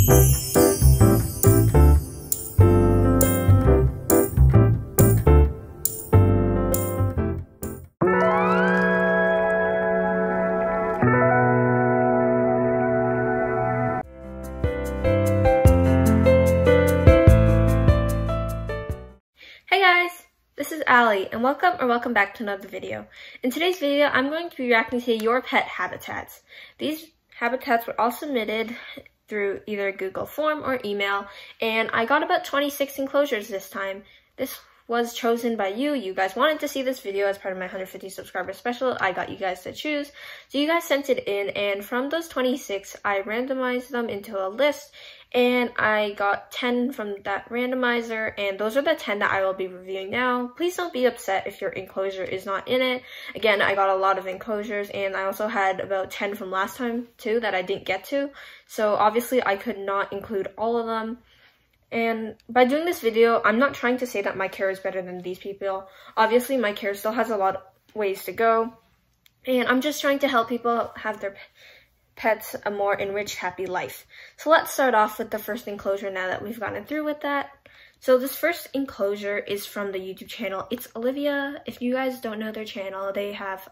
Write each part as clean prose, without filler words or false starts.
This is Allie, and welcome back to another video. In today's video, I'm going to be reacting to your pet habitats. These habitats were all submitted through either Google form or email, and I got about 26 enclosures this time. This was chosen by you. You guys wanted to see this video as part of my 150 subscriber special. I got you guys to choose. So you guys sent it in, and from those 26, I randomized them into a list, and I got 10 from that randomizer, and those are the 10 that I will be reviewing now. Please don't be upset if your enclosure is not in it. Again, I got a lot of enclosures, and I also had about 10 from last time too that I didn't get to. So obviously I could not include all of them. And by doing this video, I'm not trying to say that my care is better than these people. Obviously, my care still has a lot of ways to go. And I'm just trying to help people have their pets a more enriched, happy life. So let's start off with the first enclosure now that we've gotten through with that. So this first enclosure is from the YouTube channel. It's Olivia. If you guys don't know their channel, they have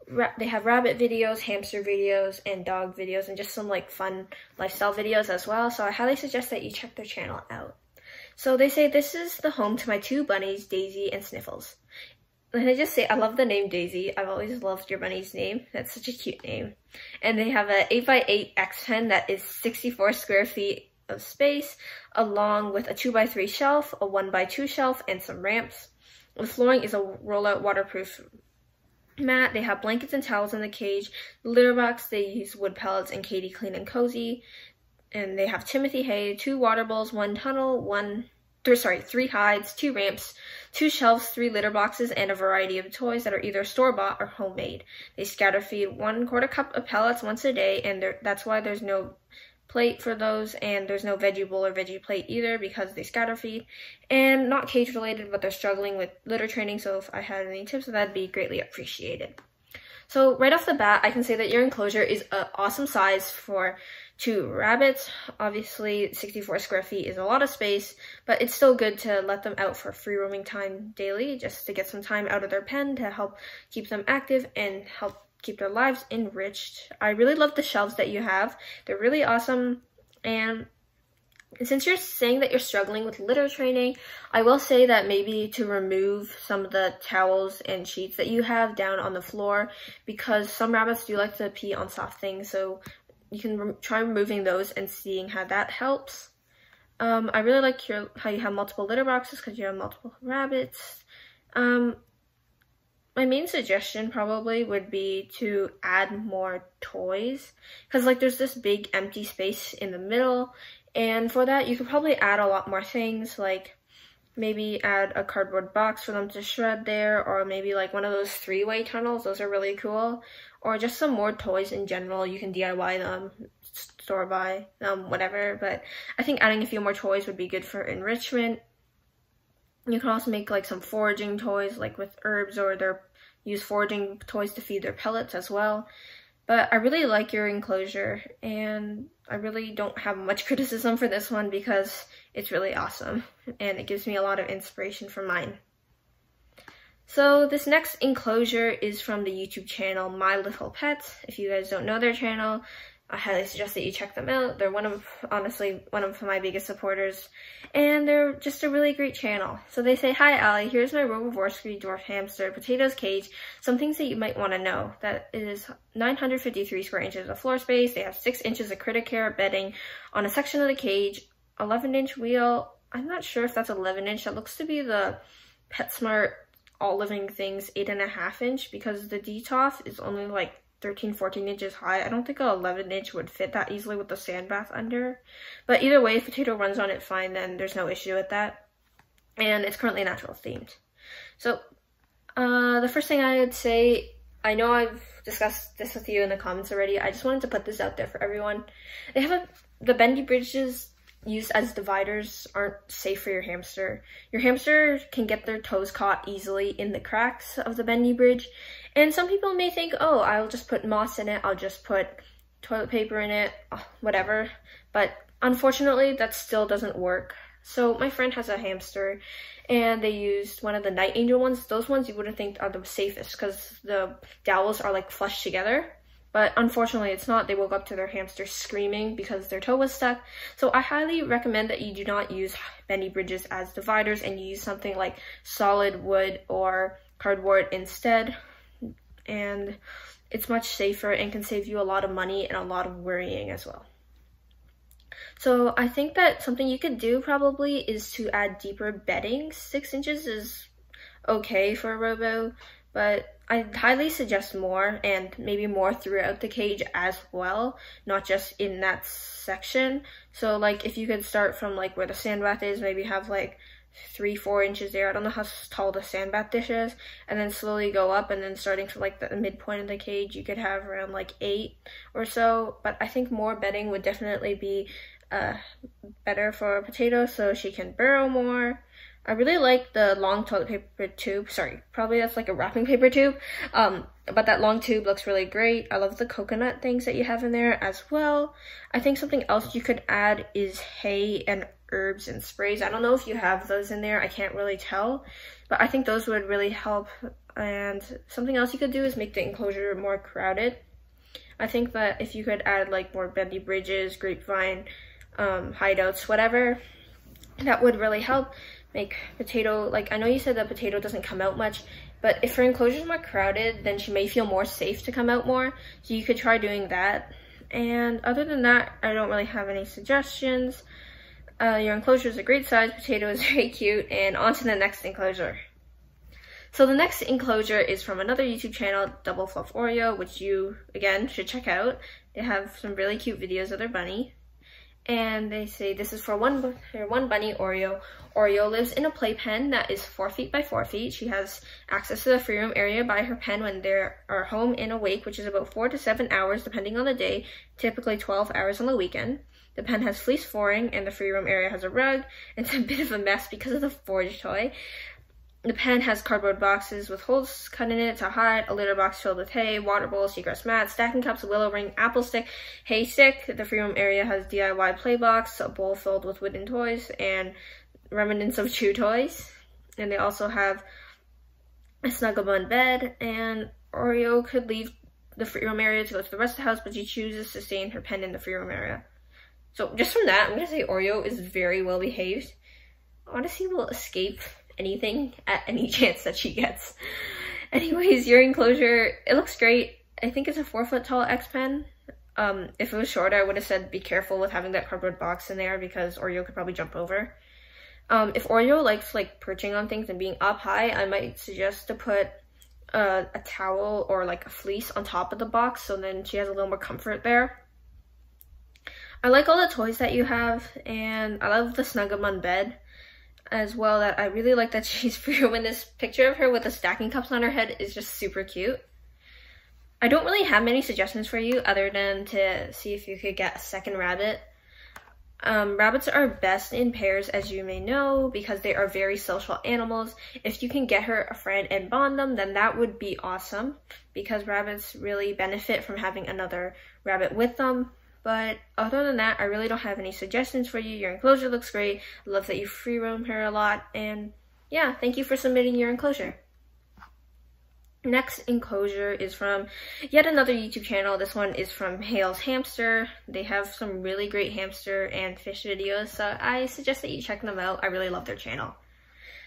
rabbit videos, hamster videos, and dog videos, and just some like fun lifestyle videos as well. So I highly suggest that you check their channel out. So they say, this is the home to my two bunnies, Daisy and Sniffles. And I just say, I love the name Daisy. I've always loved your bunny's name. That's such a cute name. And they have an 8x8 X-pen that is 64 square feet of space, along with a 2x3 shelf, a 1x2 shelf, and some ramps. The flooring is a rollout waterproof mat. They have blankets and towels in the cage. The litter box, they use wood pellets and Katie Clean and Cozy. And they have Timothy hay, 2 water bowls, 1 tunnel, 3 hides, 2 ramps, 2 shelves, 3 litter boxes, and a variety of toys that are either store-bought or homemade. They scatter feed 1/4 cup of pellets once a day, and that's why there's no plate for those, and there's no veggie bowl or veggie plate either because they scatter feed. And not cage related, but they're struggling with litter training, so if I had any tips, that'd be greatly appreciated. So right off the bat, I can say that your enclosure is an awesome size for 2 rabbits. Obviously 64 square feet is a lot of space, but it's still good to let them out for free roaming time daily, just to get some time out of their pen to help keep them active and help keep their lives enriched. I really love the shelves that you have. They're really awesome. And since you're saying that you're struggling with litter training, I will say that maybe to remove some of the towels and sheets that you have down on the floor, because some rabbits do like to pee on soft things, so you can try removing those and seeing how that helps. I really like how you have multiple litter boxes because you have multiple rabbits. My main suggestion probably would be to add more toys, because like there's this big empty space in the middle, and for that you could probably add a lot more things, like maybe add a cardboard box for them to shred there, or maybe like one of those 3-way tunnels. Those are really cool. Or just some more toys in general. You can DIY them, store buy, whatever, but I think adding a few more toys would be good for enrichment. You can also make like some foraging toys, like with herbs, or use foraging toys to feed their pellets as well. But I really like your enclosure, and I really don't have much criticism for this one because it's really awesome, and it gives me a lot of inspiration for mine. So this next enclosure is from the YouTube channel mylittlepets. If you guys don't know their channel, I highly suggest that you check them out. They're honestly one of my biggest supporters, and they're just a really great channel. So they say, hi Allie, here's my Robovorsky dwarf hamster potatoes cage. Some things that you might want to know. That is 953 square inches of floor space. They have 6 inches of Criticare bedding on a section of the cage, 11-inch wheel. I'm not sure if that's 11-inch. That looks to be the PetSmart All Living Things 8.5-inch, because the DTOF is only like 13-14 inches high. I don't think an 11-inch would fit that easily with the sand bath under. But either way, if Potato runs on it fine, then there's no issue with that. And it's currently natural themed. So the first thing I would say, I know I've discussed this with you in the comments already. I just wanted to put this out there for everyone. They have the bendy bridges used as dividers aren't safe for your hamster. Your hamster can get their toes caught easily in the cracks of the bendy bridge. And some people may think, oh, I'll just put moss in it, I'll just put toilet paper in it, whatever. but unfortunately that still doesn't work. So my friend has a hamster and they used one of the Night Angel ones. Those ones you wouldn't think are the safest because the dowels are like flushed together. But unfortunately it's not. They woke up to their hamster screaming because their toe was stuck. So I highly recommend that you do not use bendy bridges as dividers and you use something like solid wood or cardboard instead. And it's much safer and can save you a lot of money and a lot of worrying as well. So I think that something you could do probably is to add deeper bedding. 6 inches is okay for a robo, but I highly suggest more, and maybe more throughout the cage as well, not just in that section. So like if you could start from like where the sand bath is, maybe have like 3-4 inches there. I don't know how tall the sand bath dish is, and then slowly go up, and then starting from like the midpoint of the cage you could have around like 8 or so. But I think more bedding would definitely be better for Potato so she can burrow more. I really like the long toilet paper tube. Sorry, probably that's like a wrapping paper tube. But that long tube looks really great. I love the coconut things that you have in there as well. I think something else you could add is hay and herbs and sprays. I don't know if you have those in there. I can't really tell. But I think those would really help. And something else you could do is make the enclosure more crowded. I think that if you could add like more bendy bridges, grapevine, hideouts, whatever, that would really help make Potato, like I know you said that Potato doesn't come out much, but if her enclosure is more crowded, then she may feel more safe to come out more. So you could try doing that. And other than that, I don't really have any suggestions. Your enclosure is a great size, Potato is very cute, and on to the next enclosure. So the next enclosure is from another YouTube channel, Double Fluff Oreo, which you, again, should check out. They have some really cute videos of their bunny. And they say this is for one bunny, Oreo. Oreo lives in a playpen that is 4 feet by 4 feet. She has access to the free room area by her pen when they are home and awake, which is about 4 to 7 hours depending on the day, typically 12 hours on the weekend. The pen has fleece flooring and the free room area has a rug. It's a bit of a mess because of the forge toy. The pen has cardboard boxes with holes cut in it to hide, a litter box filled with hay, water bowl, seagrass mat, stacking cups, willow ring, apple stick, hay stick. The free room area has DIY play box, a bowl filled with wooden toys, and remnants of chew toys. And they also have a snuggle bun bed, and Oreo could leave the free room area to go to the rest of the house, but she chooses to stay in her pen in the free room area. So just from that, I'm going to say Oreo is very well behaved. Odyssey will escape anything at any chance that she gets. Anyways, your enclosure, it looks great. I think it's a 4 foot tall X pen. If it was shorter, I would have said be careful with having that cardboard box in there because Oreo could probably jump over. If Oreo likes like perching on things and being up high, I might suggest to put a towel or like a fleece on top of the box so then she has a little more comfort there. I like all the toys that you have, and I love the Snuggle-Bun bed as well. That I really like that she's free room, and this picture of her with the stacking cups on her head is just super cute. I don't really have many suggestions for you other than to see if you could get a second rabbit. Rabbits are best in pairs, as you may know, because they are very social animals. If you can get her a friend and bond them, then that would be awesome, because rabbits really benefit from having another rabbit with them. But other than that, I really don't have any suggestions for you. Your enclosure looks great. I love that you free roam her a lot. And yeah, thank you for submitting your enclosure. Next enclosure is from yet another YouTube channel. This one is from Hale's Hamster. They have some really great hamster and fish videos, so I suggest that you check them out. I really love their channel.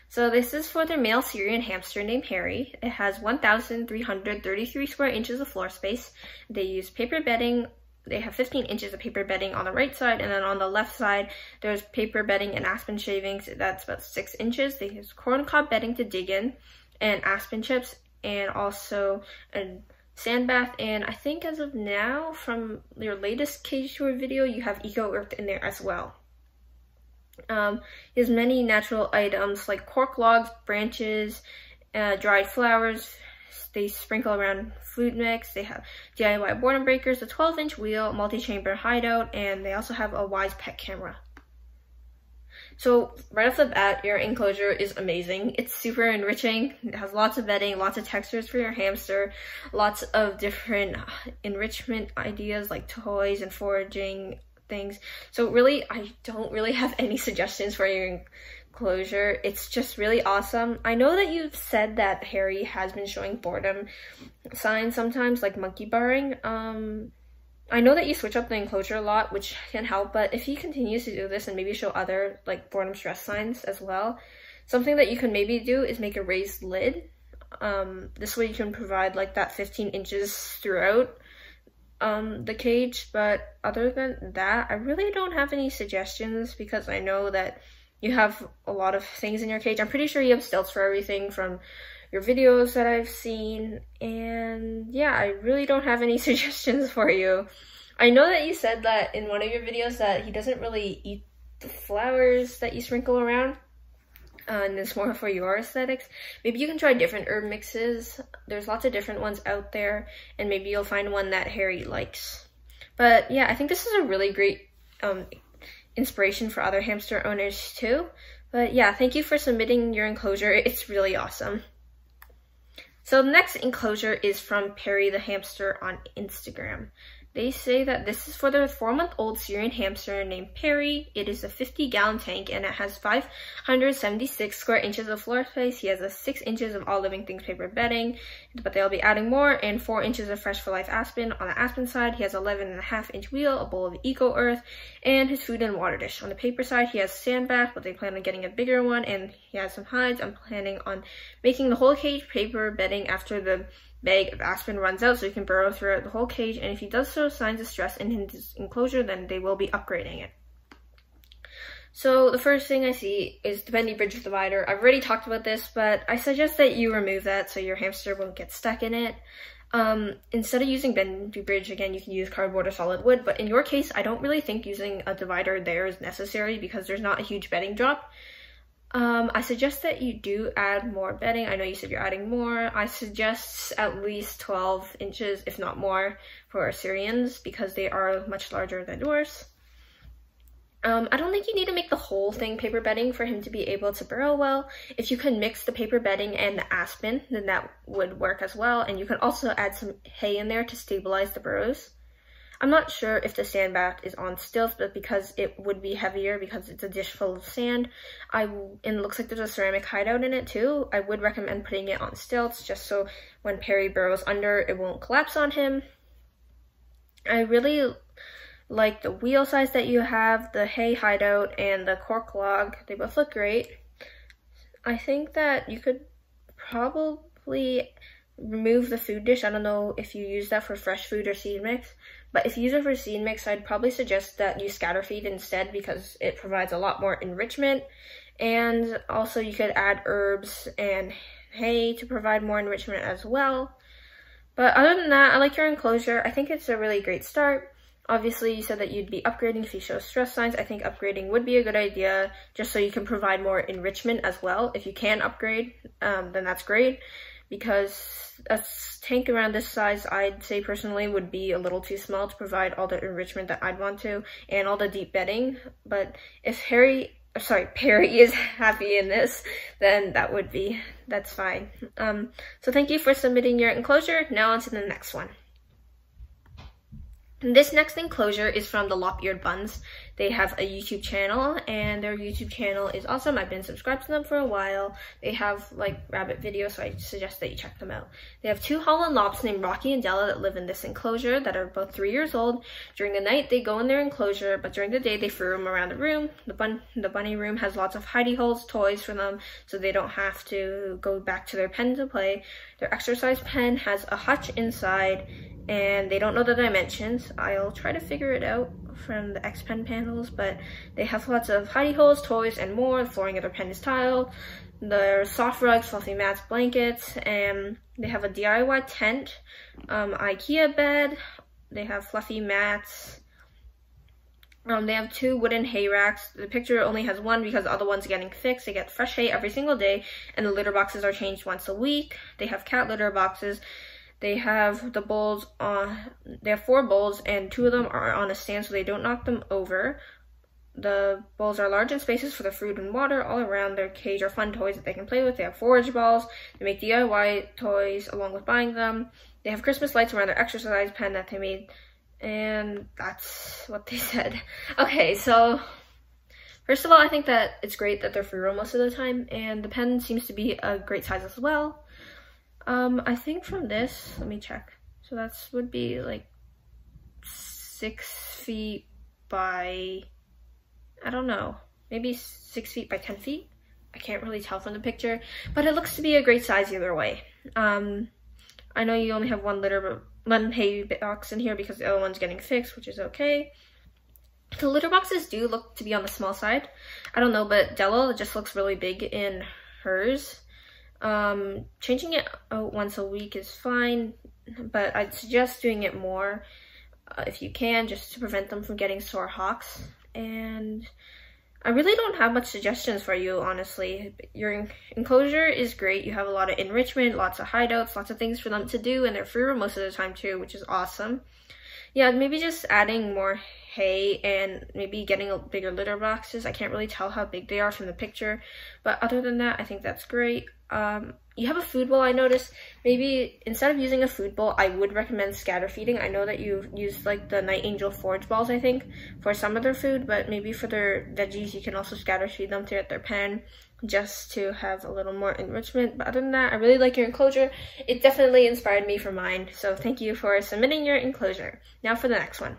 So this is for their male Syrian hamster named Harry. It has 1,333 square inches of floor space. They use paper bedding. They have 15 inches of paper bedding on the right side, and then on the left side, there's paper bedding and aspen shavings. That's about 6 inches. They use corn cob bedding to dig in, and aspen chips, and also a sand bath. And I think as of now, from your latest cage tour video, you have Eco Earth in there as well. He has many natural items like cork logs, branches, dried flowers. They sprinkle around food mix. They have DIY boredom breakers, a 12-inch wheel, multi-chamber hideout, and they also have a Wise Pet camera. So right off the bat, your enclosure is amazing. It's super enriching. It has lots of bedding, lots of textures for your hamster, lots of different enrichment ideas like toys and foraging things. So really, I don't really have any suggestions for your enclosure. It's just really awesome. I know that you've said that Harry has been showing boredom signs sometimes, like monkey barring. I know that you switch up the enclosure a lot, which can help, but if he continues to do this and maybe show other like boredom stress signs as well, something that you can maybe do is make a raised lid. This way you can provide like that 15 inches throughout the cage. But other than that, I really don't have any suggestions because I know that you have a lot of things in your cage. I'm pretty sure you have stilts for everything from your videos that I've seen, and yeah, I really don't have any suggestions for you. I know that you said that in one of your videos that he doesn't really eat the flowers that you sprinkle around, and it's more for your aesthetics. Maybe you can try different herb mixes. There's lots of different ones out there, and maybe you'll find one that Harry likes. But yeah, I think this is a really great inspiration for other hamster owners too. But yeah, thank you for submitting your enclosure. It's really awesome. So the next enclosure is from Perry the hamster on Instagram. They say that this is for their 4-month-old Syrian hamster named Perry. It is a 50-gallon tank and it has 576 square inches of floor space. He has a 6 inches of all living things paper bedding, but they'll be adding more, and 4 inches of Fresh for Life aspen. On the aspen side, he has 11.5-inch wheel, a bowl of eco earth, and his food and water dish. On the paper side, he has sand bath, but they plan on getting a bigger one, and he has some hides. I'm planning on making the whole cage paper bedding after the bag of aspen runs out, so he can burrow throughout the whole cage, and if he does show signs of stress in his enclosure, then they will be upgrading it. So the first thing I see is the bendy bridge divider. I've already talked about this, but I suggest that you remove that so your hamster won't get stuck in it. Instead of using bendy bridge, again, you can use cardboard or solid wood, but in your case, I don't really think using a divider there is necessary because there's not a huge bedding drop. I suggest that you do add more bedding. I know you said you're adding more. I suggest at least 12 inches, if not more, for Syrians because they are much larger than yours. I don't think you need to make the whole thing paper bedding for him to be able to burrow well. If you can mix the paper bedding and the aspen, then that would work as well. And you can also add some hay in there to stabilize the burrows. I'm not sure if the sand bath is on stilts, but because it would be heavier because it's a dish full of sand, and it looks like there's a ceramic hideout in it too, I would recommend putting it on stilts just so when Perry burrows under, it won't collapse on him. I really like the wheel size that you have, the hay hideout, and the cork log. They both look great. I think that you could probably remove the food dish. I don't know if you use that for fresh food or seed mix, but if you use it for seed mix, I'd probably suggest that you scatter feed instead because it provides a lot more enrichment. And also you could add herbs and hay to provide more enrichment as well. But other than that, I like your enclosure. I think it's a really great start. Obviously, you said that you'd be upgrading if he shows stress signs. I think upgrading would be a good idea just so you can provide more enrichment as well. If you can upgrade, then that's great. Because a tank around this size, I'd say personally, would be a little too small to provide all the enrichment that I'd want to and all the deep bedding. But if Perry is happy in this, then that's fine. So thank you for submitting your enclosure. Now on to the next one. This next enclosure is from the Lop-Eared Buns. They have a YouTube channel, and their YouTube channel is awesome. I've been subscribed to them for a while. They have like rabbit videos, so I suggest that you check them out. They have 2 Holland Lops named Rocky and Della that live in this enclosure that are both 3 years old. During the night, they go in their enclosure, but during the day, they free roam around the room. The bunny room has lots of hidey holes, toys for them, so they don't have to go back to their pen to play. Their exercise pen has a hutch inside, and they don't know the dimensions. I'll try to figure it out from the X Pen panels, but they have lots of hidey holes, toys, and more. The flooring of their pen is tiled. There's soft rugs, fluffy mats, blankets, and they have a DIY tent, IKEA bed. They have fluffy mats. They have 2 wooden hay racks. The picture only has 1 because the other one's getting fixed. They get fresh hay every single day, and the litter boxes are changed once a week. They have cat litter boxes. They have the bowls they have 4 bowls, and 2 of them are on a stand so they don't knock them over. The bowls are large and spacious for the food and water. All around their cage are fun toys that they can play with. They have forage balls. They make DIY toys along with buying them. They have Christmas lights around their exercise pen that they made And that's what they said. Okay, so first of all, I think that it's great that they're furry most of the time, and the pen seems to be a great size as well. I think from this, let me check. So that's would be like 6 feet by, I don't know, maybe 6 feet by 10 feet. I can't really tell from the picture, but it looks to be a great size either way. I know you only have one hay box in here because the other one's getting fixed, which is okay. The litter boxes do look to be on the small side. I don't know, but Della just looks really big in hers. Changing it out once a week is fine, but I'd suggest doing it more if you can, just to prevent them from getting sore hocks. And I really don't have much suggestions for you, honestly. Your enclosure is great. You have a lot of enrichment, lots of hideouts, lots of things for them to do, and they're free most of the time too, which is awesome. Yeah, maybe just adding more hay and maybe getting bigger litter boxes. I can't really tell how big they are from the picture, but other than that, I think that's great. You have a food bowl, I noticed. Maybe instead of using a food bowl, I would recommend scatter feeding. I know that you use like the Night Angel forage balls, I think, for some of their food, but maybe for their veggies, you can also scatter feed them throughout their pen just to have a little more enrichment. But other than that, I really like your enclosure. It definitely inspired me for mine, so thank you for submitting your enclosure. Now for the next one.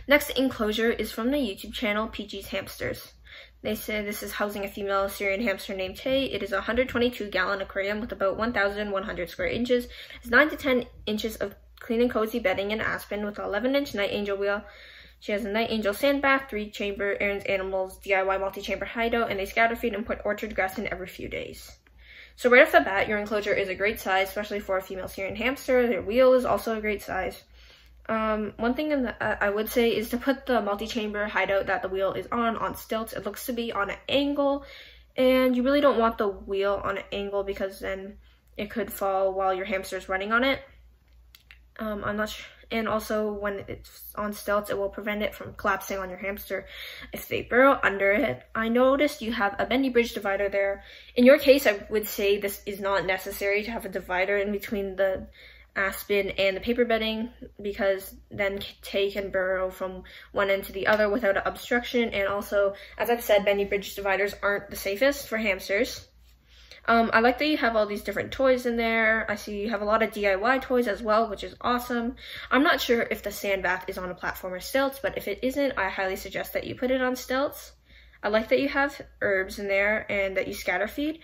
Next enclosure is from the YouTube channel Peachy's Hamsters. They say this is housing a female Syrian hamster named Tay. It is a 122-gallon aquarium with about 1,100 square inches. It's 9 to 10 inches of clean and cozy bedding in aspen with an 11-inch Night Angel wheel. She has a Night Angel sand bath, 3-chamber, Aaron's Animals, DIY multi-chamber hideout, and they scatter feed and put orchard grass in every few days. So right off the bat, your enclosure is a great size, especially for a female Syrian hamster. Their wheel is also a great size. One thing I would say is to put the multi-chamber hideout that the wheel is on stilts. It looks to be on an angle, and you really don't want the wheel on an angle because then it could fall while your hamster is running on it. I'm not sure. And also when it's on stilts, it will prevent it from collapsing on your hamster if they burrow under it. I noticed you have a bendy bridge divider there. In your case, I would say this is not necessary to have a divider in between the aspen and the paper bedding, because then Tay can burrow from one end to the other without an obstruction. And also, as I've said, bendy bridge dividers aren't the safest for hamsters. I like that you have all these different toys in there. I see you have a lot of DIY toys as well, which is awesome. I'm not sure if the sand bath is on a platform or stilts, but if it isn't, I highly suggest that you put it on stilts. I like that you have herbs in there and that you scatter feed.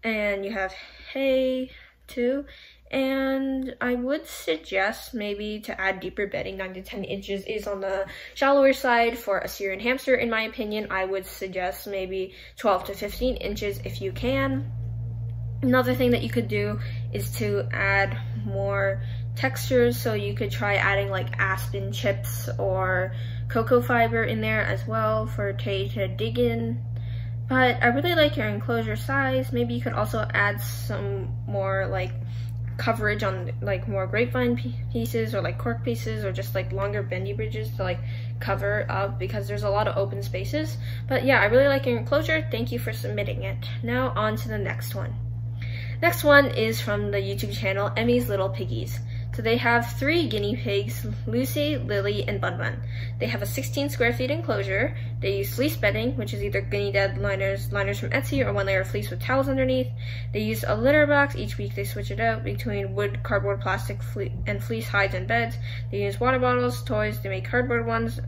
And you have hay too. And I would suggest maybe to add deeper bedding. 9 to 10 inches is on the shallower side for a Syrian hamster, in my opinion. I would suggest maybe 12 to 15 inches if you can. Another thing that you could do is to add more textures. So you could try adding like aspen chips or cocoa fiber in there as well for Tay to dig in. But I really like your enclosure size. Maybe you could also add some more like coverage on like more grapevine pieces or like cork pieces or just like longer bendy bridges to like cover up, because there's a lot of open spaces. But yeah, I really like your enclosure. Thank you for submitting it. Now on to the next one. Next one is from the YouTube channel Emmie's Little Piggies. So they have 3 guinea pigs, Lucy, Lily, and Bun Bun. They have a 16 square feet enclosure. They use fleece bedding, which is either guinea dead liners from Etsy, or one layer of fleece with towels underneath. They use a litter box. Each week they switch it out between wood, cardboard, plastic, and fleece hides and beds. They use water bottles, toys. They make cardboard ones.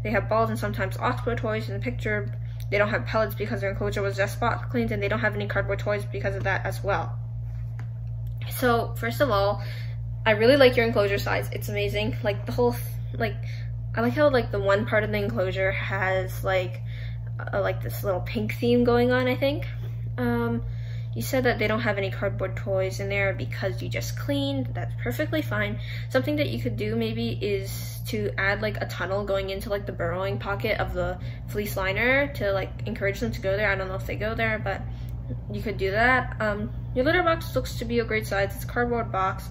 They have balls and sometimes oxbow toys. In the picture, they don't have pellets because their enclosure was just spot cleaned, and they don't have any cardboard toys because of that as well. So first of all, I really like your enclosure size. It's amazing. Like the whole, I like how like the one part of the enclosure has like this little pink theme going on, I think. You said that they don't have any cardboard toys in there because you just cleaned. That's perfectly fine. Something that you could do maybe is to add like a tunnel going into like the burrowing pocket of the fleece liner to like encourage them to go there. I don't know if they go there, but you could do that. Your litter box looks to be a great size. It's a cardboard box.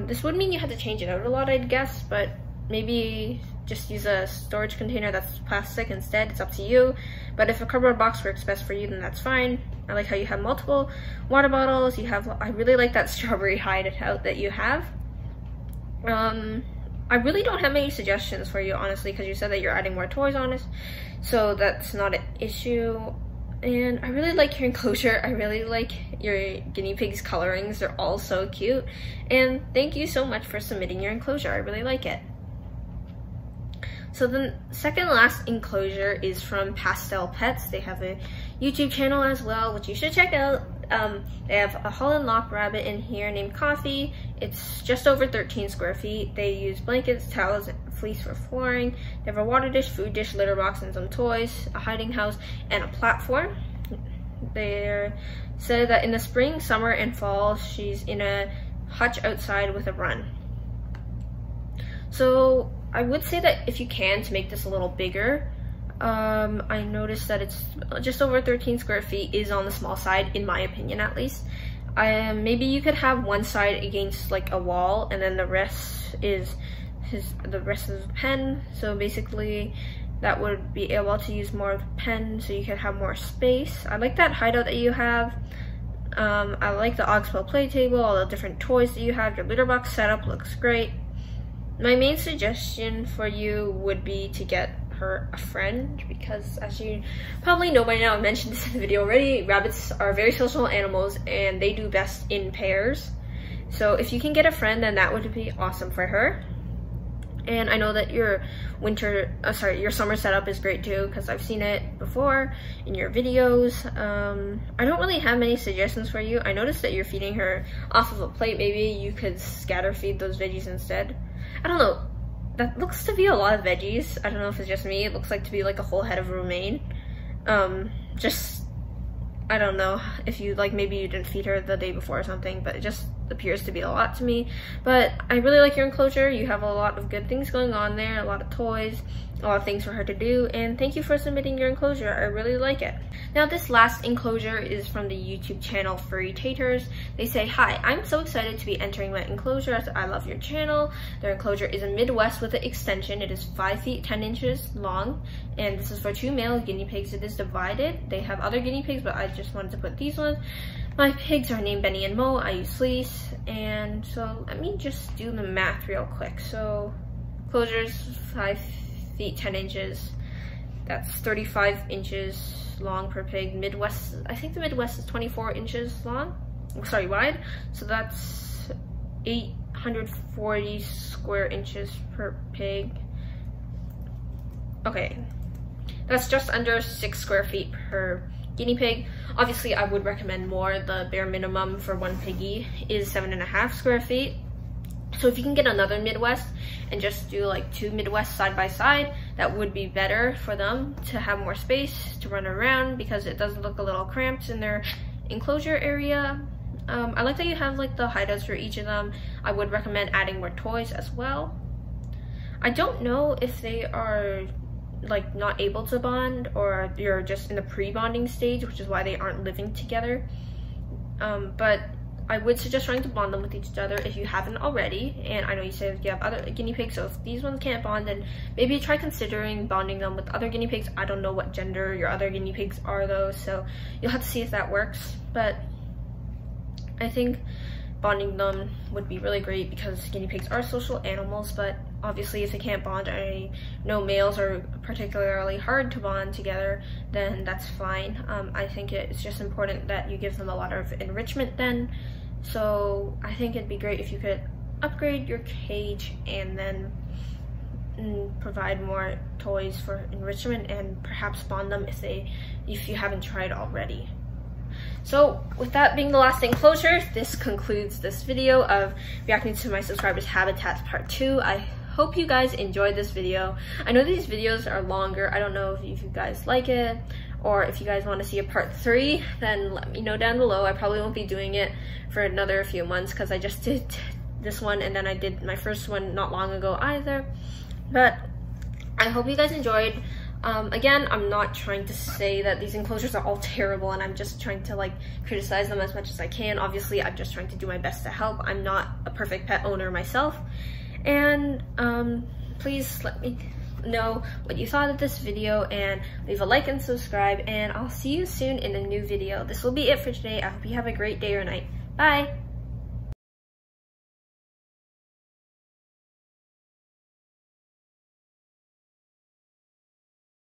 This would mean you had to change it out a lot, I'd guess, but maybe just use a storage container that's plastic instead. It's up to you. But if a cardboard box works best for you, then that's fine. I like how you have multiple water bottles. I really like that strawberry hideout that you have. I really don't have many suggestions for you, honestly, because you said that you're adding more toys on it, so that's not an issue. And I really like your enclosure. I really like your guinea pig's colorings. They're all so cute. And thank you so much for submitting your enclosure. I really like it. So the second last enclosure is from Pastel Pets. They have a YouTube channel as well, which you should check out. They have a Holland lock rabbit in here named Coffee. It's just over 13 square feet. They use blankets, towels, and fleece for flooring. They have a water dish, food dish, litter box, and some toys, a hiding house, and a platform. They said that in the spring, summer, and fall, she's in a hutch outside with a run. So I would say that if you can, to make this a little bigger, I noticed that it's just over 13 square feet is on the small side, in my opinion at least. Maybe you could have one side against like a wall, and then the rest is the pen. So basically that would be able to use more of the pen, so you could have more space. I like that hideout that you have. I like the oxbow play table, all the different toys that you have. Your litter box setup looks great. My main suggestion for you would be to get her a friend, because as you probably know by now, I mentioned this in the video already, rabbits are very social animals and they do best in pairs. So if you can get a friend, then that would be awesome for her. And I know that your your summer setup is great too, because I've seen it before in your videos. I don't really have many suggestions for you. I noticed that you're feeding her off of a plate. Maybe you could scatter feed those veggies instead. I don't know. That looks to be a lot of veggies. I don't know if it's just me. It looks like to be like a whole head of romaine. I don't know if you maybe you didn't feed her the day before or something, but it just appears to be a lot to me. But I really like your enclosure. You have a lot of good things going on there, a lot of toys, a lot of things for her to do, and thank you for submitting your enclosure. I really like it. Now this last enclosure is from the YouTube channel Furry Taters. They say, "Hi, I'm so excited to be entering my enclosure as I love your channel." Their enclosure is a Midwest with an extension. It is 5 feet 10 inches long, and this is for 2 male guinea pigs. It is divided. They have other guinea pigs, but I just wanted to put these ones. My pigs are named Benny and Mo. I use fleece, and so let me just do the math real quick. So enclosure's 5 feet 10 inches. That's 35 inches long per pig. Midwest, I think the Midwest is 24 inches long, sorry, wide. So that's 840 square inches per pig. Okay, that's just under 6 square feet per guinea pig. Obviously, I would recommend more. The bare minimum for one piggy is 7.5 square feet. So if you can get another Midwest and just do like 2 Midwest side by side, that would be better for them to have more space to run around, because it does look a little cramped in their enclosure area. I like that you have like the hideouts for each of them. I would recommend adding more toys as well. I don't know if they are like not able to bond, or you're just in the pre-bonding stage, which is why they aren't living together. But I would suggest trying to bond them with each other if you haven't already. And I know you said you have other guinea pigs, so if these ones can't bond, then maybe try considering bonding them with other guinea pigs. I don't know what gender your other guinea pigs are though, so you'll have to see if that works. But I think bonding them would be really great, because guinea pigs are social animals, but obviously if they can't bond, I know males are particularly hard to bond together, then that's fine. I think it's just important that you give them a lot of enrichment then. So I think it'd be great if you could upgrade your cage and then provide more toys for enrichment, and perhaps bond them if you haven't tried already. So with that being the last enclosure, this concludes this video of reacting to my subscribers' habitats part 2. I hope you guys enjoyed this video. I know these videos are longer. I don't know if you guys like it, or if you guys want to see a part 3, then let me know down below. I probably won't be doing it for another few months, because I just did this one and then I did my first one not long ago either. But I hope you guys enjoyed. Again, I'm not trying to say that these enclosures are all terrible, and I'm just trying to like criticize them as much as I can. Obviously, I'm just trying to do my best to help. I'm not a perfect pet owner myself. And please let me know what you thought of this video, and leave a like and subscribe, and I'll see you soon in a new video. This will be it for today. I hope you have a great day or night. Bye!